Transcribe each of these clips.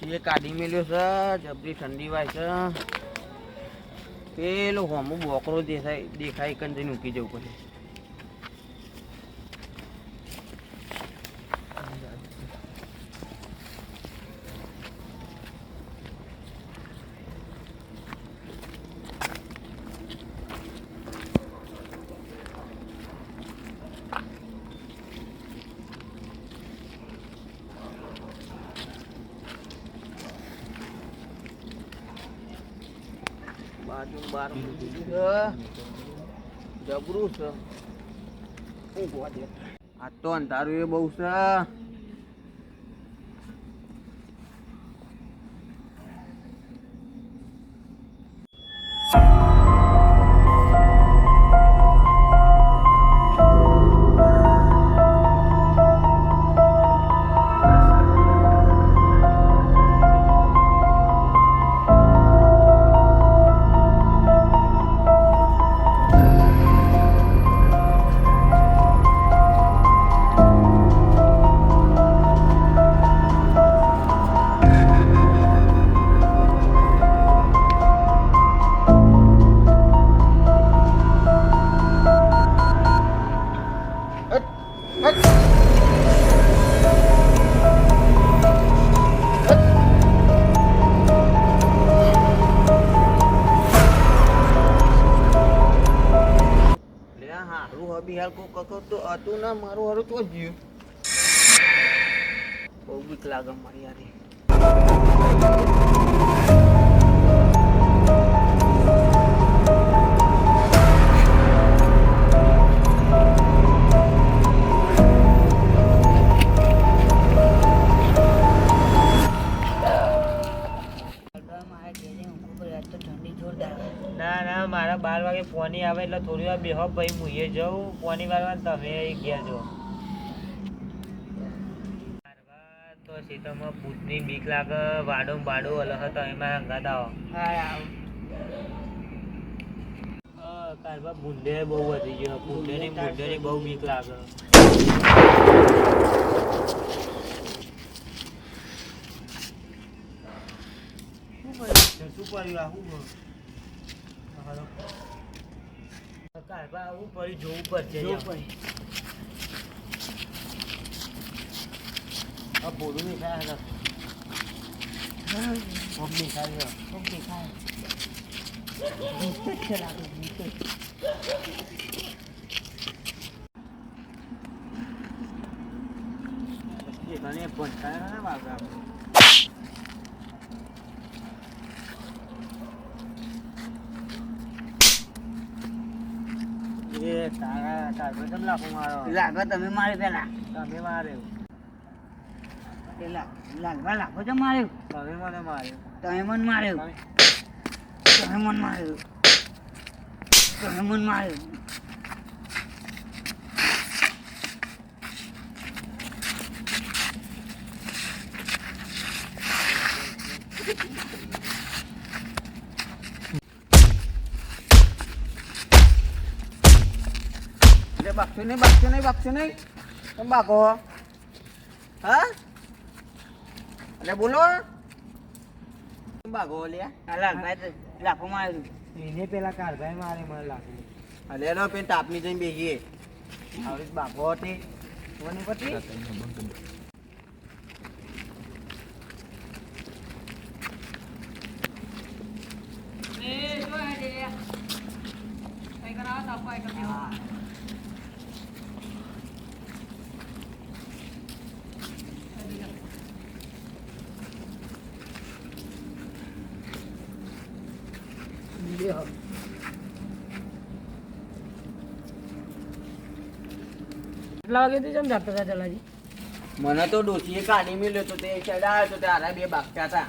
ડોશીએ કાઢી મેલ્યો છે, જબરી ઠંડી વાય છે. પેલો હોમો બોકરો દેખાય કંઈ મૂકી જવું પડે. બાર જબરું છે. આ તો અંધારું એ બહુ છે. હતું ના મારું હારું તો ગયું. બહુ બીક લાગે મારી યાર. ના મારા 12 વાગે ફોની આવે એટલે થોડી વાર બેહો ભાઈ મુઈએ જાઉં ફોની વાળવા તમે ગયા જો તો સીતામાં ભૂતની બીક લાગે વાડો બાડો અલહ તો એમાં હંગાત આવો કારબા ભૂંડે બહુ વધી ગયો ભૂંડેની બહુ બીક લાગે. શું કર્યું આવું કારબા આવું ફરી જોવું પડશે. બોલું નહીં થાય ઘણી પંચાયત ને બાબા તમે મારે પેલા તમે માર્યો લાગવા લાગો તો માર્યું. તમે મને માર્યો. તમે મને માર્યું. તમે મને માર્યું. તમે મને માર્યું. બાકશો નહીં તમે બાકો હા એટલે બોલો બાકો લ્યા લાલભાઈ લાખો માર્યું એને પેલા કારભાઈ મારે મને લાગે અલે એનો પેન તાપની જઈને બેસીએ આવડી બાકો હતી કોની પછી કેટલા વાગેથી જેમ જતા હતા ચલાજી? મને તો ડોશીએ કાઢી મેલ્યો તો તે સાઈડ આવ્યો તો ત્યારે બે બાગતા હતા.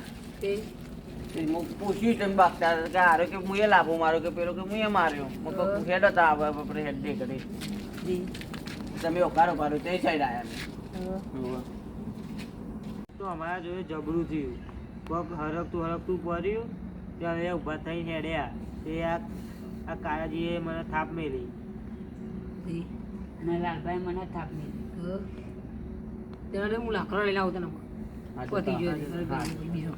પૂછ્યું તમે બાગતા હતા કે હારો કે હું એ લાભો માર્યો કે પેલો કે હું એ માર્યો હેડ હતા આપણે હેડ દે કરી તમે ઓકારો પાડો તે સાઈડ આવ્યા. તો અમારા જોડે જબરું થયું પગ હરકતું પડ્યું ત્યારે ઊભા થઈને હેડ્યા તે આ કાળાજીએ મને થાપ મેલી અને લાલભાઈ મને થાપ મેલી ત્યારે હું લાકડો લઈને આવતો ને હા, પતી ગયો હા, છે. હા. બીજો.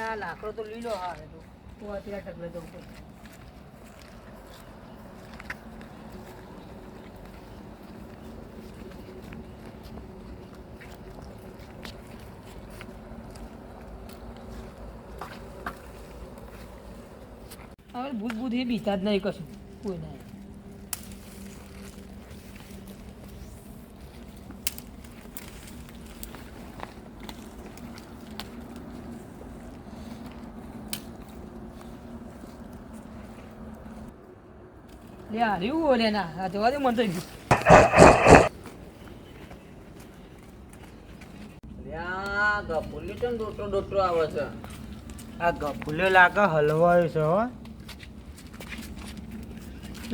આ લાકડો તો લીલો હારે તો હું અત્યારે ટકલે જવું પડે. હવે ભૂત ભૂત એ બીતા જ નહીં કશું કોઈ નહીં. લે હાર્યું બોલે ના આ જવા દે મને તો લ્યા, ગફુરલી ચમ ડોટો આવે છે. આ ગફુલે લાગે હલવાયો છે હો.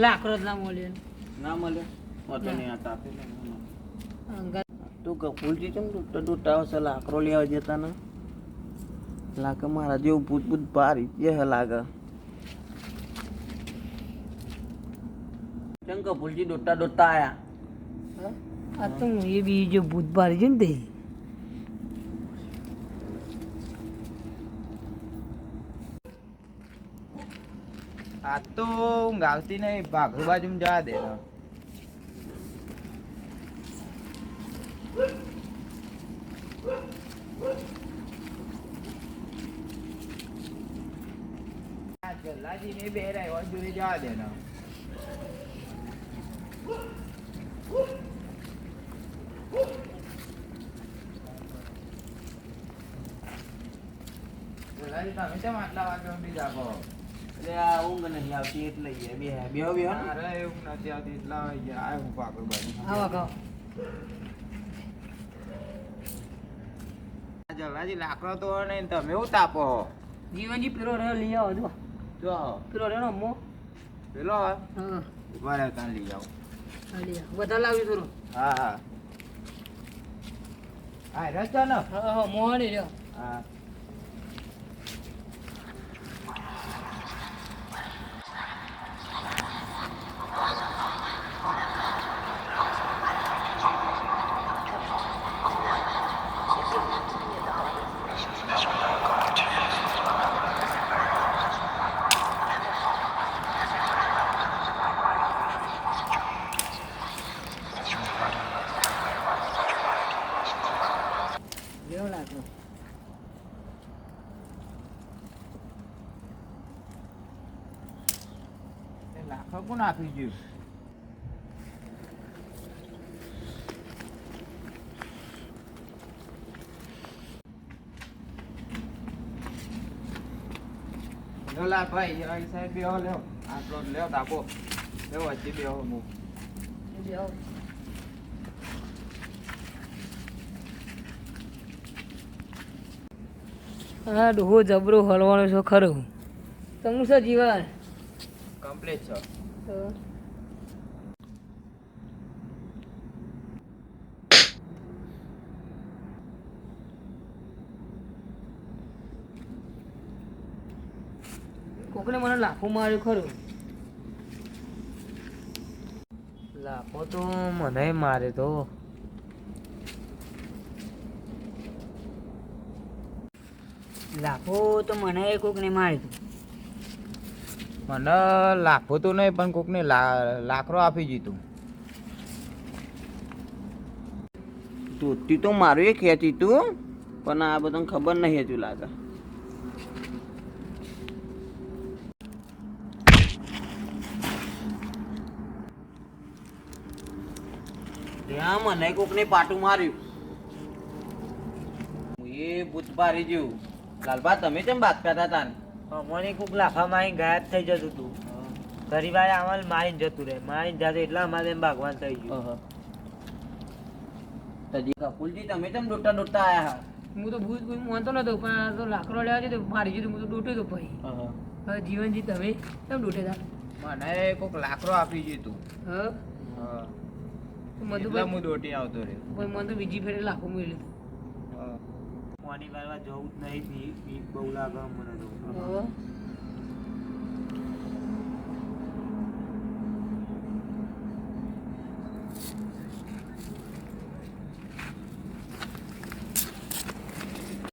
લાકડો જ ના મળે ના મળે હોતો નહીં આ તાપે અંગા તું ગફુરજી ચમ ડોટો આવે છે. લાકડો લેવા જતા ને લાગે મારા જેવું ભૂત ભૂત ભારી જે હે લાગે. ચમ ગફુરજી ડોટા આયા. આ તો એ બી જો ભૂત બારી છે ને તે આ તો ઊંઘ આવતી નહીં, ભાગો બાજુ જવા દે. જલ્લાજી ને બેરાય જોડે જવા દે. તમે કેમ આટલા વાગે ઊંઘી જાગો? એટલે આ ઊંઘ નહીં આવતી એટલે બેહો બેહો. અરે ઊંઘ નથી આવતી એટલા વાગે આ હું ભાગો બાજુ. આવા ગાવ જલ્લાજી લાકડો તો નહીં, તમે એવું તાપો? જીવનજી પેલો રહ્યો લઈ આવો જો જો પેલો રહ્યો અમ્મો પેલો હા ઉભા રહે ત્યાં લઈ જાઓ. લઈ આવો બધા લાવી થોડું હા હા હા રસ્તા ને હા હા મોહણી રહ્યો હા લેવો લાકડો લાકડો કોણ આપી ગયું? લો લા ભાઈ અહીં સાહેબ બેહો લ્યો, આટલો જ લ્યો તાપો લેવો વચ્ચે બેહો હું. હા ડોહો જબરો હલવાનો છો ખરું તમે શું જીવન કમ્પ્લીટ છો. કોકને મને લાફો માર્યો ખરું લાફો તો મને મારે તો. લાફો તો મને કોકને માર્યો મને લાફો તો નહીં પણ કોકને લાકડો આપી દીધું. ધોતી તો મારું એ ખેંચી તું પણ આ બધાને ખબર નહીં હજુ લાગે. ત્યાં મને કોકને પાટું માર્યું. એ ભૂત પારી જેવું. લાલબા તમે કેમ બાતતા હતા તાન? મને કોક લાફા મારી ગાયબ થઈ જતું હતું. ગરીબાએ આમાં મારીને જતું રહે, મારીને જતું એટલા અમારે એમ ભગવાન થઈ ગયું. કપૂલજી તમે કેમ ડોટા ડોટા આયા? હું તો ભૂત ભૂત માનતો નતો પણ આ તો લાકડો લેવા જતો મારી ગયું હું તો ડૂટો હતો ભાઈ હવે જીવનજી તમે કેમ ડૂટે હતા મને કોક લાકડો આપી દીધું. હા મધુભાઈ હું દોટી આવતો રહ્યો ભાઈ મને તો બીજી ફેરે લાખો મળ્યું હા. પાણી વાળવા જવું જ નહીં બીક બહુ લાગે મને તો હવે